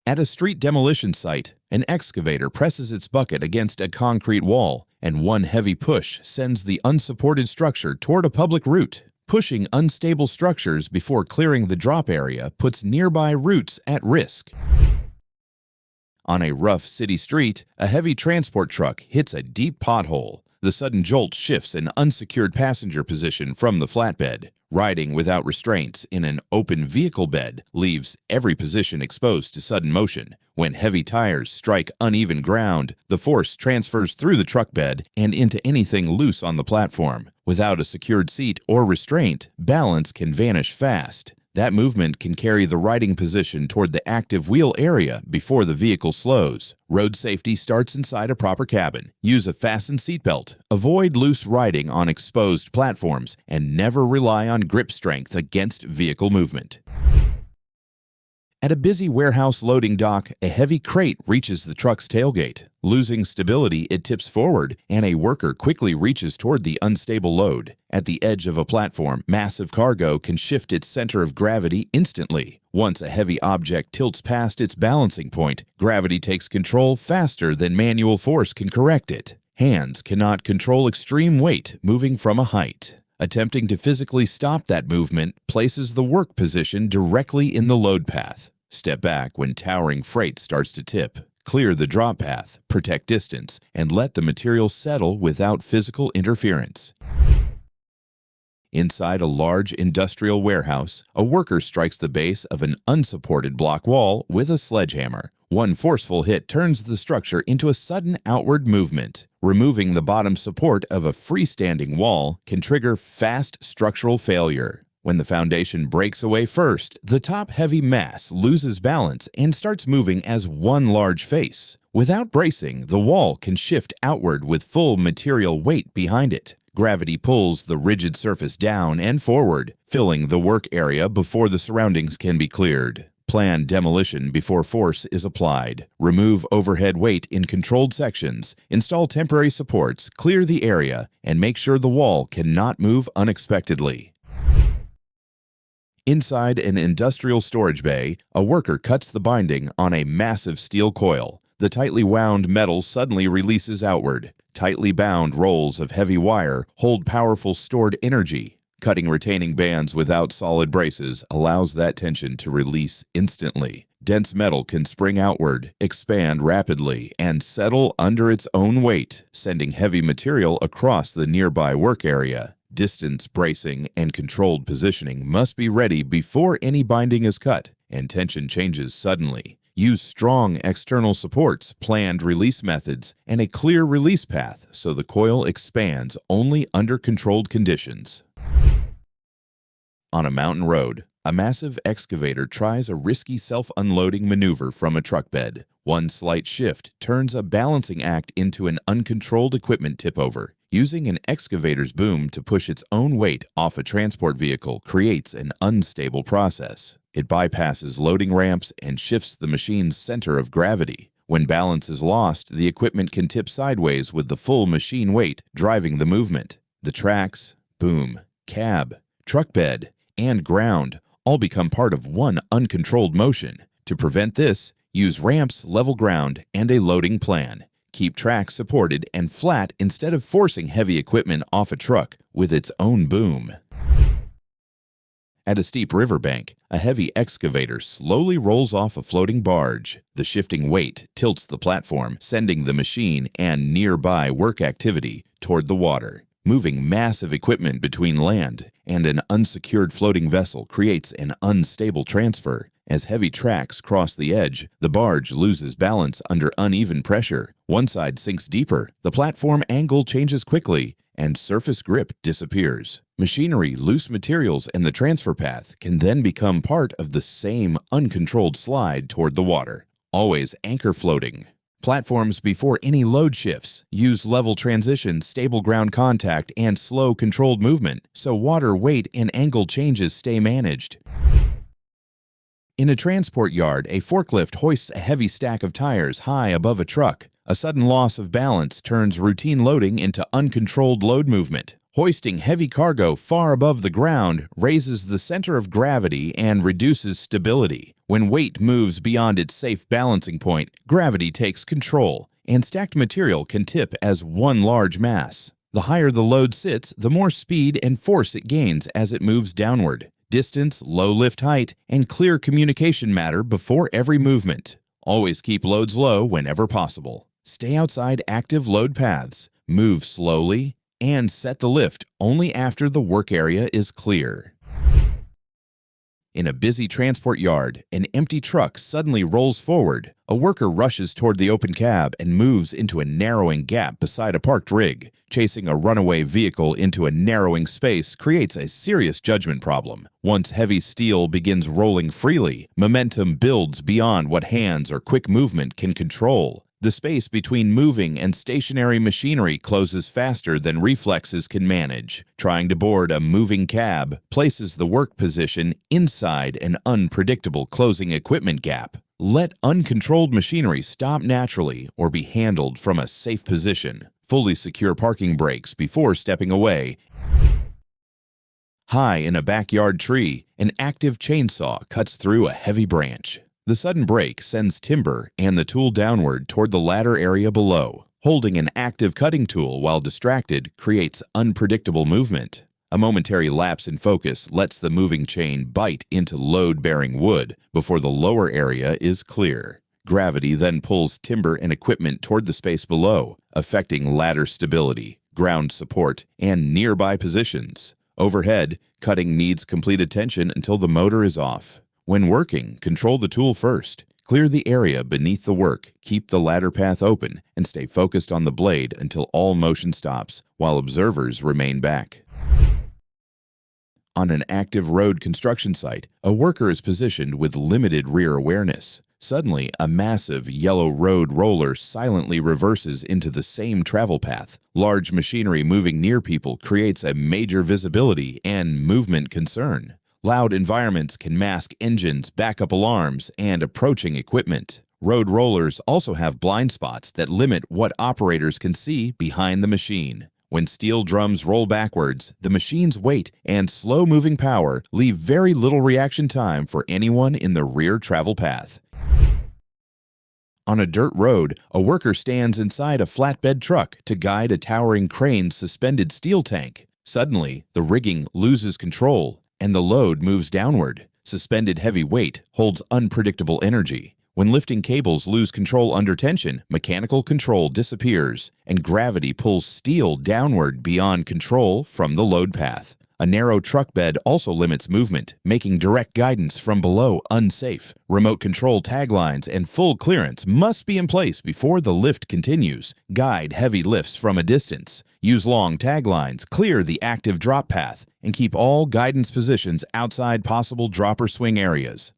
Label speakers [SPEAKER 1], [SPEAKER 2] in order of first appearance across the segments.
[SPEAKER 1] At a street demolition site, an excavator presses its bucket against a concrete wall, and one heavy push sends the unsupported structure toward a public route. Pushing unstable structures before clearing the drop area puts nearby routes at risk. On a rough city street, a heavy transport truck hits a deep pothole. The sudden jolt shifts an unsecured passenger position from the flatbed. Riding without restraints in an open vehicle bed leaves every position exposed to sudden motion. When heavy tires strike uneven ground, the force transfers through the truck bed and into anything loose on the platform. Without a secured seat or restraint, balance can vanish fast. That movement can carry the riding position toward the active wheel area before the vehicle slows. Road safety starts inside a proper cabin. Use a fastened seatbelt. Avoid loose riding on exposed platforms and never rely on grip strength against vehicle movement. At a busy warehouse loading dock, a heavy crate reaches the truck's tailgate. Losing stability, it tips forward, and a worker quickly reaches toward the unstable load. At the edge of a platform, massive cargo can shift its center of gravity instantly. Once a heavy object tilts past its balancing point, gravity takes control faster than manual force can correct it. Hands cannot control extreme weight moving from a height. Attempting to physically stop that movement places the work position directly in the load path. Step back when towering freight starts to tip. Clear the drop path, protect distance, and let the material settle without physical interference. Inside a large industrial warehouse, a worker strikes the base of an unsupported block wall with a sledgehammer. One forceful hit turns the structure into a sudden outward movement. Removing the bottom support of a freestanding wall can trigger fast structural failure. When the foundation breaks away first, the top heavy mass loses balance and starts moving as one large face. Without bracing, the wall can shift outward with full material weight behind it. Gravity pulls the rigid surface down and forward, filling the work area before the surroundings can be cleared. Plan demolition before force is applied. Remove overhead weight in controlled sections, install temporary supports, clear the area, and make sure the wall cannot move unexpectedly. Inside an industrial storage bay, a worker cuts the binding on a massive steel coil. The tightly wound metal suddenly releases outward. Tightly bound rolls of heavy wire hold powerful stored energy. Cutting retaining bands without solid braces allows that tension to release instantly. Dense metal can spring outward, expand rapidly, and settle under its own weight, sending heavy material across the nearby work area. Distance bracing and controlled positioning must be ready before any binding is cut, and tension changes suddenly. Use strong external supports, planned release methods, and a clear release path so the coil expands only under controlled conditions. On a mountain road, a massive excavator tries a risky self-unloading maneuver from a truck bed. One slight shift turns a balancing act into an uncontrolled equipment tip-over. Using an excavator's boom to push its own weight off a transport vehicle creates an unstable process. It bypasses loading ramps and shifts the machine's center of gravity. When balance is lost, the equipment can tip sideways with the full machine weight driving the movement. The tracks, boom, cab, truck bed, and ground all become part of one uncontrolled motion. To prevent this, use ramps, level ground, and a loading plan. Keep tracks supported and flat instead of forcing heavy equipment off a truck with its own boom. At a steep riverbank, a heavy excavator slowly rolls off a floating barge. The shifting weight tilts the platform, sending the machine and nearby work activity toward the water. Moving massive equipment between land and an unsecured floating vessel creates an unstable transfer. As heavy tracks cross the edge, the barge loses balance under uneven pressure. One side sinks deeper, the platform angle changes quickly, and surface grip disappears. Machinery, loose materials, and the transfer path can then become part of the same uncontrolled slide toward the water. Always anchor floating. Platforms before any load shifts. Use level transition, stable ground contact, and slow controlled movement so water weight and angle changes stay managed. In a transport yard, a forklift hoists a heavy stack of tires high above a truck. A sudden loss of balance turns routine loading into uncontrolled load movement. Hoisting heavy cargo far above the ground raises the center of gravity and reduces stability. When weight moves beyond its safe balancing point, gravity takes control, and stacked material can tip as one large mass. The higher the load sits, the more speed and force it gains as it moves downward. Distance, low lift height, and clear communication matter before every movement. Always keep loads low whenever possible. Stay outside active load paths. Move slowly, and set the lift only after the work area is clear. In a busy transport yard, an empty truck suddenly rolls forward. A worker rushes toward the open cab and moves into a narrowing gap beside a parked rig. Chasing a runaway vehicle into a narrowing space creates a serious judgment problem. Once heavy steel begins rolling freely, momentum builds beyond what hands or quick movement can control. The space between moving and stationary machinery closes faster than reflexes can manage. Trying to board a moving cab places the work position inside an unpredictable closing equipment gap. Let uncontrolled machinery stop naturally or be handled from a safe position. Fully secure parking brakes before stepping away. High in a backyard tree, an active chainsaw cuts through a heavy branch. The sudden break sends timber and the tool downward toward the ladder area below. Holding an active cutting tool while distracted creates unpredictable movement. A momentary lapse in focus lets the moving chain bite into load-bearing wood before the lower area is clear. Gravity then pulls timber and equipment toward the space below, affecting ladder stability, ground support, and nearby positions. Overhead, cutting needs complete attention until the motor is off. When working, control the tool first. Clear the area beneath the work, keep the ladder path open, and stay focused on the blade until all motion stops, while observers remain back. On an active road construction site, a worker is positioned with limited rear awareness. Suddenly, a massive yellow road roller silently reverses into the same travel path. Large machinery moving near people creates a major visibility and movement concern. Loud environments can mask engines, backup alarms, and approaching equipment. Road rollers also have blind spots that limit what operators can see behind the machine. When steel drums roll backwards, the machine's weight and slow-moving power leave very little reaction time for anyone in the rear travel path. On a dirt road, a worker stands inside a flatbed truck to guide a towering crane's suspended steel tank. Suddenly, the rigging loses control, and the load moves downward. Suspended heavy weight holds unpredictable energy. When lifting cables lose control under tension, mechanical control disappears, and gravity pulls steel downward beyond control from the load path. A narrow truck bed also limits movement, making direct guidance from below unsafe. Remote control taglines and full clearance must be in place before the lift continues. Guide heavy lifts from a distance. Use long taglines, clear the active drop path, and keep all guidance positions outside possible drop or swing areas.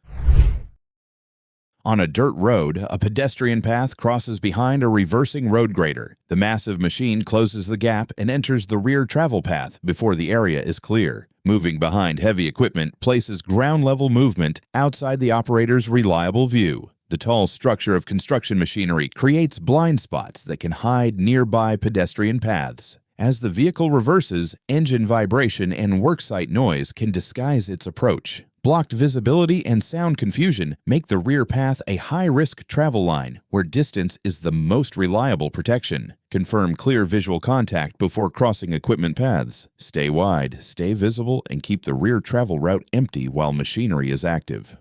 [SPEAKER 1] On a dirt road, a pedestrian path crosses behind a reversing road grader. The massive machine closes the gap and enters the rear travel path before the area is clear. Moving behind heavy equipment places ground-level movement outside the operator's reliable view. The tall structure of construction machinery creates blind spots that can hide nearby pedestrian paths. As the vehicle reverses, engine vibration and worksite noise can disguise its approach. Blocked visibility and sound confusion make the rear path a high-risk travel line where distance is the most reliable protection. Confirm clear visual contact before crossing equipment paths. Stay wide, stay visible, and keep the rear travel route empty while machinery is active.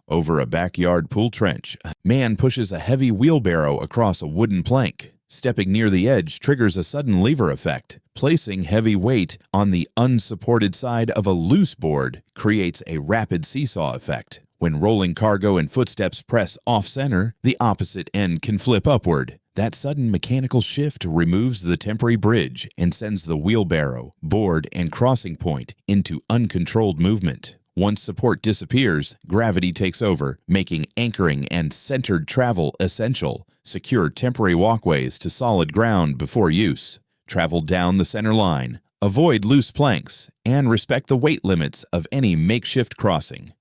[SPEAKER 1] Over a backyard pool trench, a man pushes a heavy wheelbarrow across a wooden plank. Stepping near the edge triggers a sudden lever effect. Placing heavy weight on the unsupported side of a loose board creates a rapid seesaw effect. When rolling cargo and footsteps press off-center, the opposite end can flip upward. That sudden mechanical shift removes the temporary bridge and sends the wheelbarrow, board, and crossing point into uncontrolled movement. Once support disappears, gravity takes over, making anchoring and centered travel essential. Secure temporary walkways to solid ground before use. Travel down the center line. Avoid loose planks, and respect the weight limits of any makeshift crossing.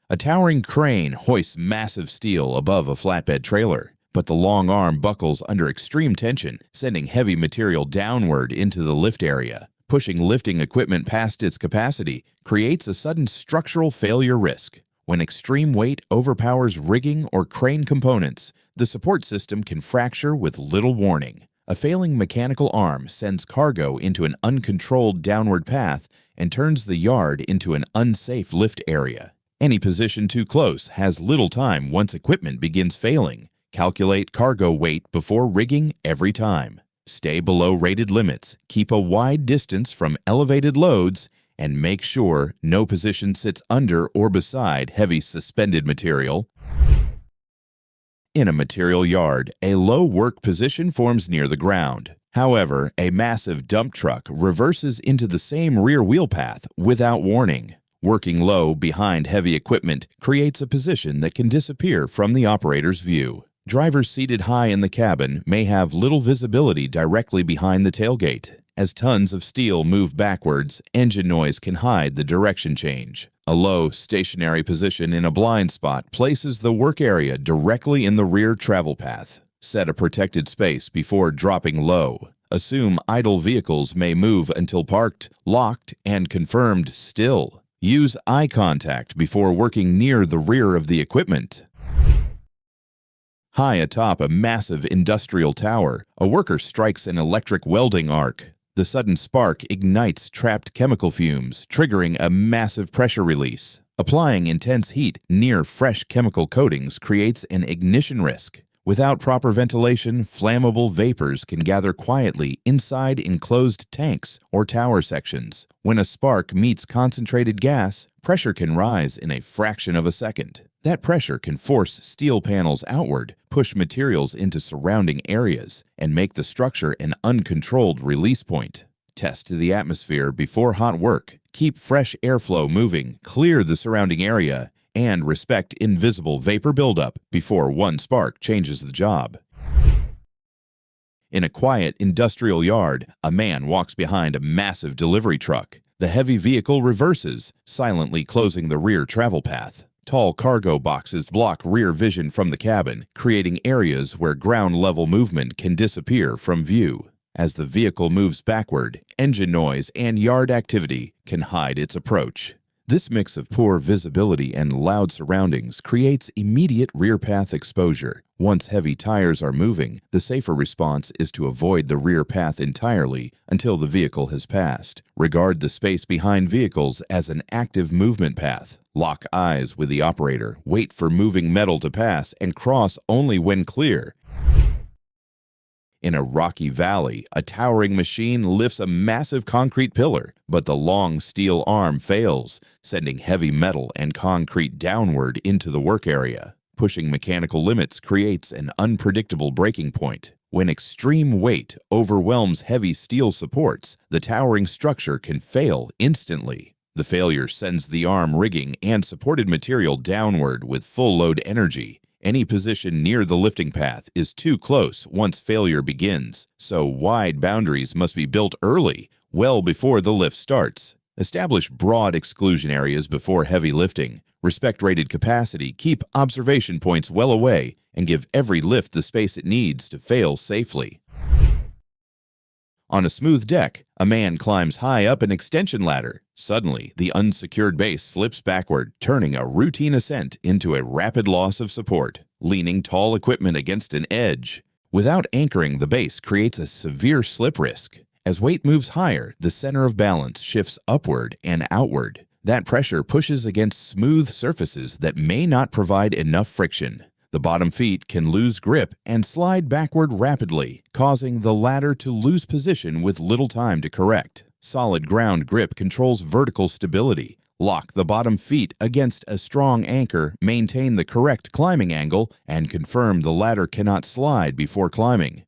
[SPEAKER 1] A towering crane hoists massive steel above a flatbed trailer. but the long arm buckles under extreme tension, sending heavy material downward into the lift area. Pushing lifting equipment past its capacity creates a sudden structural failure risk. When extreme weight overpowers rigging or crane components, the support system can fracture with little warning. A failing mechanical arm sends cargo into an uncontrolled downward path and turns the yard into an unsafe lift area. Any position too close has little time once equipment begins failing. Calculate cargo weight before rigging every time. Stay below rated limits, keep a wide distance from elevated loads, and make sure no position sits under or beside heavy suspended material. In a material yard, a low work position forms near the ground. However, a massive dump truck reverses into the same rear wheel path without warning. Working low behind heavy equipment creates a position that can disappear from the operator's view. Drivers seated high in the cabin may have little visibility directly behind the tailgate. As tons of steel move backwards, engine noise can hide the direction change. A low, stationary position in a blind spot places the work area directly in the rear travel path. Set a protected space before dropping low. Assume idle vehicles may move until parked, locked, and confirmed still. Use eye contact before working near the rear of the equipment. High atop a massive industrial tower, a worker strikes an electric welding arc. The sudden spark ignites trapped chemical fumes, triggering a massive pressure release. Applying intense heat near fresh chemical coatings creates an ignition risk. Without proper ventilation, flammable vapors can gather quietly inside enclosed tanks or tower sections. When a spark meets concentrated gas, pressure can rise in a fraction of a second. That pressure can force steel panels outward, push materials into surrounding areas, and make the structure an uncontrolled release point. Test the atmosphere before hot work. Keep fresh airflow moving, clear the surrounding area, and respect invisible vapor buildup before one spark changes the job. In a quiet industrial yard, a man walks behind a massive delivery truck. The heavy vehicle reverses, silently closing the rear travel path. Tall cargo boxes block rear vision from the cabin, creating areas where ground-level movement can disappear from view. As the vehicle moves backward, engine noise and yard activity can hide its approach. This mix of poor visibility and loud surroundings creates immediate rear path exposure. Once heavy tires are moving, the safer response is to avoid the rear path entirely until the vehicle has passed. Regard the space behind vehicles as an active movement path. Lock eyes with the operator, wait for moving metal to pass, and cross only when clear. In a rocky valley, a towering machine lifts a massive concrete pillar, but the long steel arm fails, sending heavy metal and concrete downward into the work area. Pushing mechanical limits creates an unpredictable breaking point. When extreme weight overwhelms heavy steel supports, the towering structure can fail instantly. The failure sends the arm rigging and supported material downward with full load energy. Any position near the lifting path is too close once failure begins, so wide boundaries must be built early, well before the lift starts. Establish broad exclusion areas before heavy lifting. Respect rated capacity, keep observation points well away, and give every lift the space it needs to fail safely. On a smooth deck, a man climbs high up an extension ladder. Suddenly, the unsecured base slips backward, turning a routine ascent into a rapid loss of support, leaning tall equipment against an edge. Without anchoring, the base creates a severe slip risk. As weight moves higher, the center of balance shifts upward and outward. That pressure pushes against smooth surfaces that may not provide enough friction. The bottom feet can lose grip and slide backward rapidly, causing the ladder to lose position with little time to correct. Solid ground grip controls vertical stability. Lock the bottom feet against a strong anchor, maintain the correct climbing angle, and confirm the ladder cannot slide before climbing.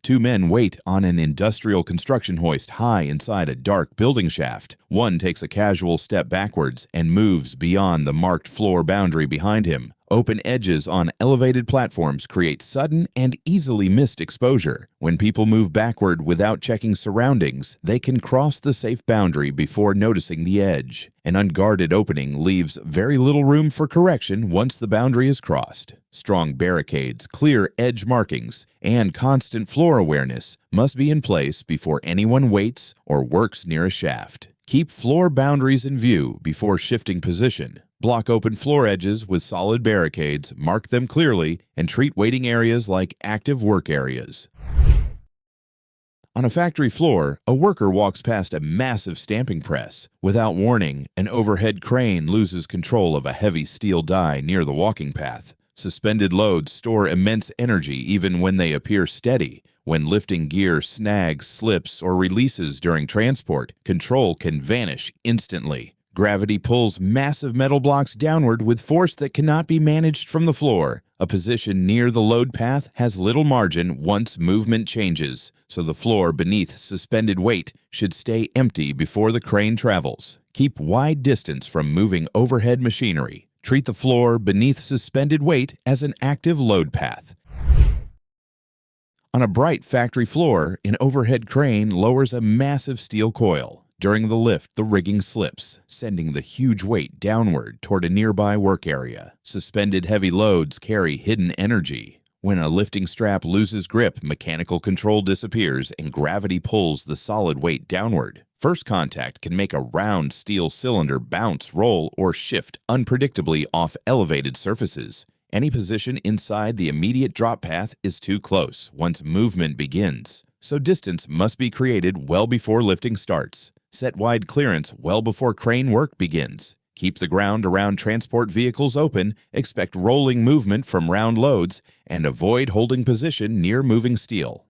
[SPEAKER 1] Two men wait on an industrial construction hoist high inside a dark building shaft. One takes a casual step backwards and moves beyond the marked floor boundary behind him. Open edges on elevated platforms create sudden and easily missed exposure. When people move backward without checking surroundings, they can cross the safe boundary before noticing the edge. An unguarded opening leaves very little room for correction once the boundary is crossed. Strong barricades, clear edge markings, and constant floor awareness must be in place before anyone waits or works near a shaft. Keep floor boundaries in view before shifting position. Block open floor edges with solid barricades, mark them clearly, and treat waiting areas like active work areas. On a factory floor, a worker walks past a massive stamping press. Without warning, an overhead crane loses control of a heavy steel die near the walking path. Suspended loads store immense energy even when they appear steady. When lifting gear snags, slips, or releases during transport, control can vanish instantly. Gravity pulls massive metal blocks downward with force that cannot be managed from the floor. A position near the load path has little margin once movement changes, so the floor beneath suspended weight should stay empty before the crane travels. Keep wide distance from moving overhead machinery. Treat the floor beneath suspended weight as an active load path. On a bright factory floor, an overhead crane lowers a massive steel coil. During the lift, the rigging slips, sending the huge weight downward toward a nearby work area. Suspended heavy loads carry hidden energy. When a lifting strap loses grip, mechanical control disappears and gravity pulls the solid weight downward. First contact can make a round steel cylinder bounce, roll, or shift unpredictably off elevated surfaces. Any position inside the immediate drop path is too close once movement begins, so distance must be created well before lifting starts. Set wide clearance well before crane work begins. Keep the ground around transport vehicles open, expect rolling movement from round loads, and avoid holding position near moving steel.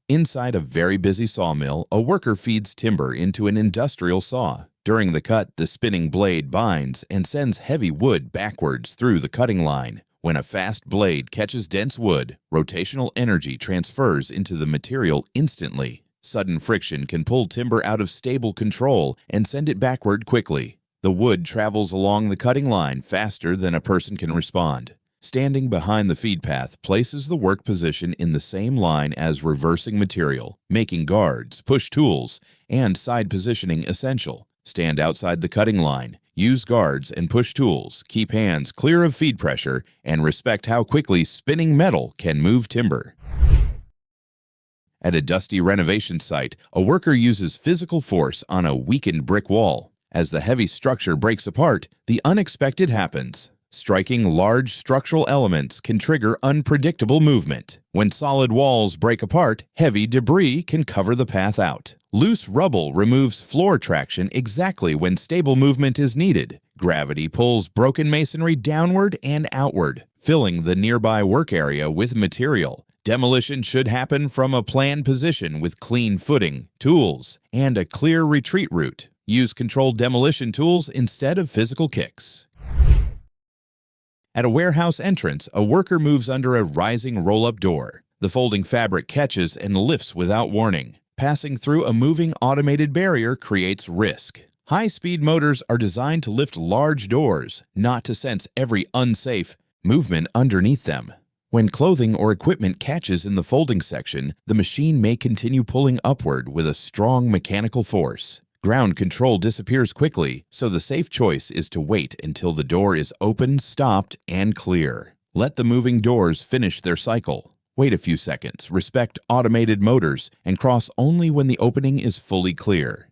[SPEAKER 1] Inside a very busy sawmill, a worker feeds timber into an industrial saw. During the cut, the spinning blade binds and sends heavy wood backwards through the cutting line. When a fast blade catches dense wood, rotational energy transfers into the material instantly. Sudden friction can pull timber out of stable control and send it backward quickly. The wood travels along the cutting line faster than a person can respond. Standing behind the feed path places the work position in the same line as reversing material, making guards, push tools, and side positioning essential. Stand outside the cutting line, use guards and push tools, keep hands clear of feed pressure, and respect how quickly spinning metal can move timber. At a dusty renovation site, a worker uses physical force on a weakened brick wall. As the heavy structure breaks apart, the unexpected happens. Striking large structural elements can trigger unpredictable movement. When solid walls break apart, heavy debris can cover the path out. Loose rubble removes floor traction exactly when stable movement is needed. Gravity pulls broken masonry downward and outward, filling the nearby work area with material. Demolition should happen from a planned position with clean footing, tools, and a clear retreat route. Use controlled demolition tools instead of physical kicks. At a warehouse entrance, a worker moves under a rising roll-up door. The folding fabric catches and lifts without warning. Passing through a moving automated barrier creates risk. High-speed motors are designed to lift large doors, not to sense every unsafe movement underneath them. When clothing or equipment catches in the folding section, the machine may continue pulling upward with a strong mechanical force. Ground control disappears quickly, so the safe choice is to wait until the door is open, stopped, and clear. Let the moving doors finish their cycle. Wait a few seconds, respect automated motors, and cross only when the opening is fully clear.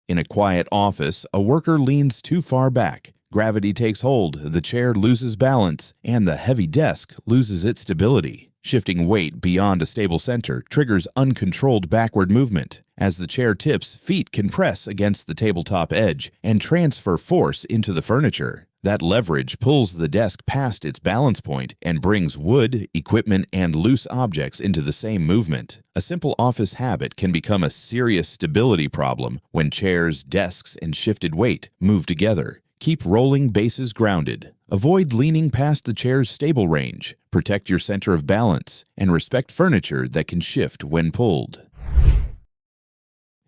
[SPEAKER 1] In a quiet office, a worker leans too far back. Gravity takes hold, the chair loses balance, and the heavy desk loses its stability. Shifting weight beyond a stable center triggers uncontrolled backward movement. As the chair tips, feet can press against the tabletop edge and transfer force into the furniture. That leverage pulls the desk past its balance point and brings wood, equipment, and loose objects into the same movement. A simple office habit can become a serious stability problem when chairs, desks, and shifted weight move together. Keep rolling bases grounded. Avoid leaning past the chair's stable range. Protect your center of balance, and respect furniture that can shift when pulled.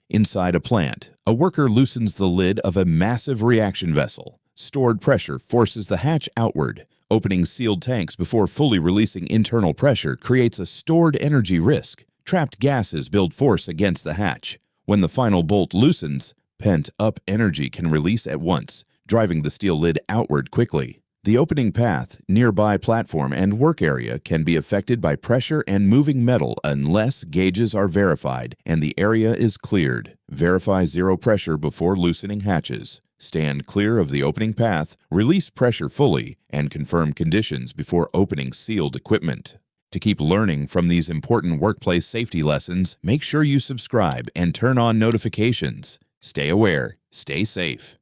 [SPEAKER 1] Inside a plant, a worker loosens the lid of a massive reaction vessel. Stored pressure forces the hatch outward. Opening sealed tanks before fully releasing internal pressure creates a stored energy risk. Trapped gases build force against the hatch. When the final bolt loosens, pent-up energy can release at once, driving the steel lid outward quickly. The opening path, nearby platform, and work area can be affected by pressure and moving metal unless gauges are verified and the area is cleared. Verify zero pressure before loosening hatches. Stand clear of the opening path, release pressure fully, and confirm conditions before opening sealed equipment. To keep learning from these important workplace safety lessons, make sure you subscribe and turn on notifications. Stay aware, stay safe.